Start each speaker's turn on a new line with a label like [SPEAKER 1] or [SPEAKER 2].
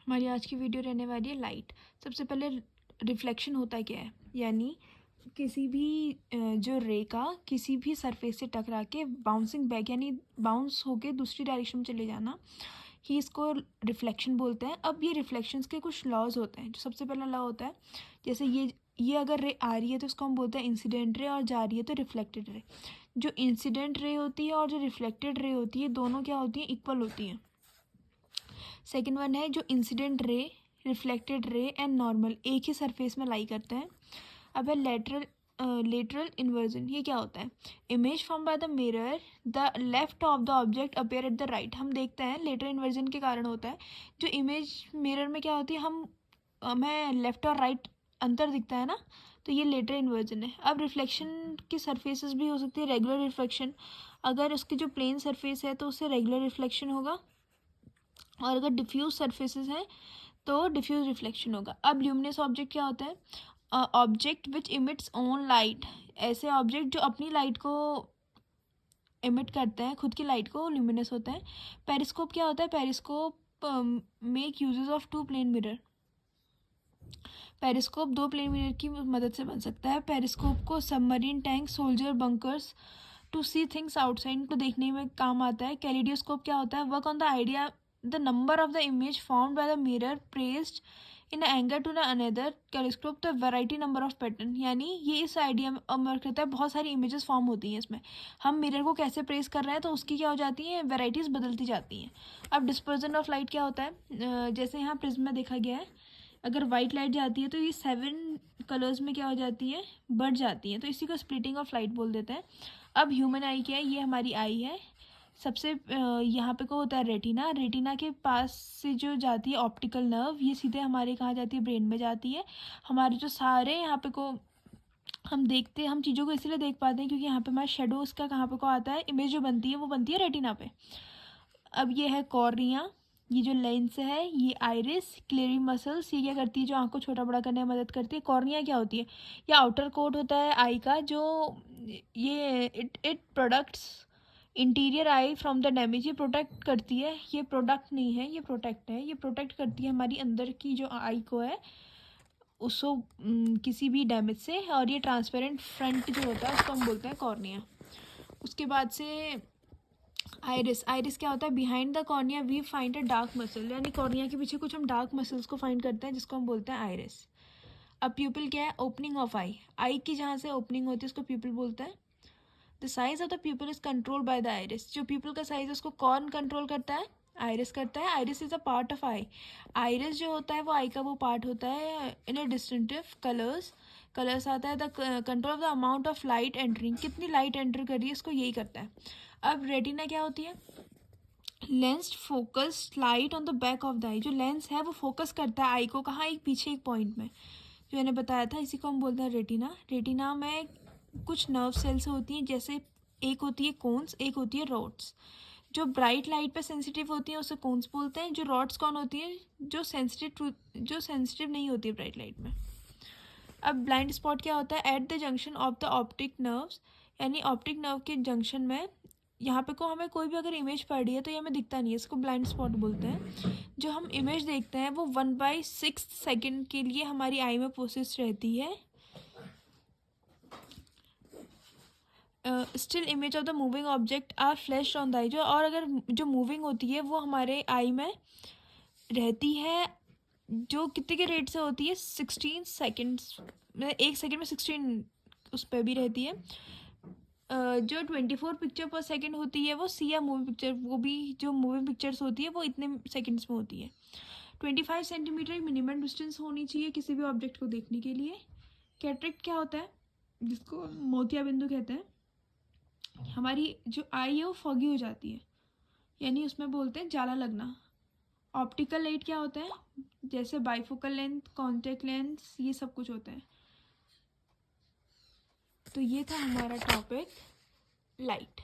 [SPEAKER 1] हमारी आज की वीडियो रहने वाली है लाइट। सबसे पहले रिफ्लेक्शन होता क्या है, यानी किसी भी जो रे का किसी भी सरफेस से टकरा के बाउंसिंग बैक यानी बाउंस होके दूसरी डायरेक्शन में चले जाना, ही इसको रिफ्लेक्शन बोलते हैं। अब ये रिफ्लेक्शंस के कुछ लॉज होते हैं। जो सबसे पहला लॉ होता है, जैसे ये अगर रे आ रही है तो इसको हम बोलते हैं इंसिडेंट रे, और जा रही है तो रिफ्लेक्टेड रे। जो इंसिडेंट रे होती है और जो रिफ्लेक्टेड रे होती है, दोनों क्या होती हैं, इक्वल होती हैं। सेकेंड वन है जो incident ray, reflected ray and normal एक ही सरफेस में लाई करते हैं। अब है लेटरल इन्वर्जन। ये क्या होता है, image form by the mirror, the left of the object appear at the right. हम देखते हैं लेटरल इन्वर्जन के कारण होता है। जो इमेज मिरर में क्या होती है, हमें लेफ्ट और राइट अंतर दिखता है ना, तो ये लेटरल इन्वर्जन है। अब रिफ्लेक्शन की सरफेसेस भी हो सकती है रेगुलर रिफ्लेक्शन। अगर उसकी जो प्लेन सरफेस है तो उससे रेगुलर रिफ्लेक्शन होगा, और अगर डिफ्यूज सरफेसेस हैं तो डिफ्यूज रिफ्लेक्शन होगा। अब ल्यूमिनस ऑब्जेक्ट क्या होता है, object which emits own light. ऐसे ऑब्जेक्ट जो अपनी लाइट को इमिट करते हैं, खुद की लाइट को, ल्यूमिनस होता है। पेरिस्कोप क्या होता है, periscope make uses of two plane mirror. Periscope दो प्लेन मिरर की मदद से बन सकता है। पेरिस्कोप को submarine tank, soldier bunkers, to see things outside को देखने में काम आता है। कैलिडियोस्कोप क्या होता है, work on the idea the number of the image formed by the mirror pressed in angle to the another telescope the variety number of pattern. यानी ये इस आइडिया में वर्क करता है, बहुत सारी इमेजेस फॉर्म होती हैं इसमें। हम मिरर को कैसे प्रेस कर रहे हैं तो उसकी क्या हो जाती है, वेराइटीज़ बदलती जाती हैं। अब डिस्पर्जन ऑफ लाइट क्या होता है, जैसे यहाँ प्रिज्म में देखा गया है, अगर वाइट लाइट जाती है तो ये 7 कलर्स में क्या हो जाती है, बढ़ जाती है, तो इसी को स्प्लिटिंग ऑफ लाइट बोल देते हैं। अब ह्यूमन आई क्या है, ये हमारी आई है। सबसे यहाँ पे को होता है रेटिना। रेटिना के पास से जो जाती है ऑप्टिकल नर्व, ये सीधे हमारे कहाँ जाती है, ब्रेन में जाती है। हमारे जो सारे यहाँ पे को हम चीज़ों को इसलिए देख पाते हैं क्योंकि यहाँ पे हमारा शेडो उसका कहाँ पे को आता है, इमेज जो बनती है वो बनती है रेटिना पे। अब ये है कॉर्निया, ये जो लेंस है, ये आइरिस, क्लेरी मसल्स, ये क्या करती है, जो आँख को छोटा बड़ा करने में मदद करती है। कॉर्निया क्या होती है, ये आउटर कोट होता है आई का, जो ये it products interior I from the damage. ये प्रोटेक्ट करती है, ये प्रोडक्ट नहीं है, ये प्रोटेक्ट है। ये प्रोटेक्ट करती है हमारी अंदर की जो आई को है उसको किसी भी डैमेज से। और ये ट्रांसपेरेंट फ्रंट जो होता है उसको हम बोलते हैं कॉर्निया। उसके बाद से आइरिस। आइरिस क्या होता है, behind the cornea we find a dark muscle, यानी कॉर्निया के पीछे कुछ हम डार्क मसल्स को फाइंड करते हैं जिसको हम बोलते हैं आइरिस। अब प्यूपिल क्या है, ओपनिंग ऑफ आई, आई की जहाँ से ओपनिंग होती है उसको प्यूपिल बोलते हैं। The size of the प्यूपिल is control by the iris. जो प्यूपिल का साइज है उसको कौन कंट्रोल करता है, आइरिस करता है। Iris is a part of I. Iris जो होता है वो आई का वो पार्ट होता है। इन अ डिस्टिंक्टिव कलर्स आता है। The control of the amount of light entering, कितनी लाइट एंटर कर रही है इसको यही करता है। अब रेटिना क्या होती है, lens focus light on the back of the eye. जो लेंस है वो फोकस करता है आई को, कहाँ, एक पीछे एक पॉइंट में, जो मैंने बताया था, इसी को हम बोलते हैं रेटिना। रेटिना में कुछ नर्व सेल्स होती हैं, जैसे एक होती है कोन्स, एक होती है रॉड्स। जो ब्राइट लाइट पे सेंसिटिव होती हैं उसे कोन्स बोलते हैं। जो रॉड्स कौन होती हैं, जो सेंसिटिव नहीं होती है ब्राइट लाइट में। अब ब्लाइंड स्पॉट क्या होता है, at the junction of the optic nerves, यानी ऑप्टिक नर्व के जंक्शन में यहाँ पे को हमें कोई भी अगर इमेज पड़ रही है तो ये हमें दिखता नहीं है, इसको ब्लाइंड स्पॉट बोलते हैं। जो हम इमेज देखते हैं वो 1/6 सेकेंड के लिए हमारी आई में प्रोसेस रहती है। Still image of the moving object are flashed on the eye. जो और अगर जो मूविंग होती है वो हमारे आई में रहती है, जो कितने के रेट से होती है, 16 सेकेंड्स में, 1 सेकेंड में 16 उस पर भी रहती है। जो 24 पिक्चर पर सेकेंड होती है वो सी या मूवी पिक्चर, वो भी जो मूवी पिक्चर्स होती है वो इतने सेकेंड्स में होती है। 25 सेंटीमीटर मिनिमम डिस्टेंस होनी चाहिए किसी भी ऑब्जेक्ट को देखने के लिए। कैटरेक्ट क्या होता है, जिसको मोतिया बिंदु कहते हैं, हमारी जो आई है वो फॉगी हो जाती है, यानी उसमें बोलते हैं जाला लगना। ऑप्टिकल लाइट क्या होता है, जैसे बाइफोकल लेंथ, कॉन्टेक्ट लेंस, ये सब कुछ होता है। तो ये था हमारा टॉपिक लाइट।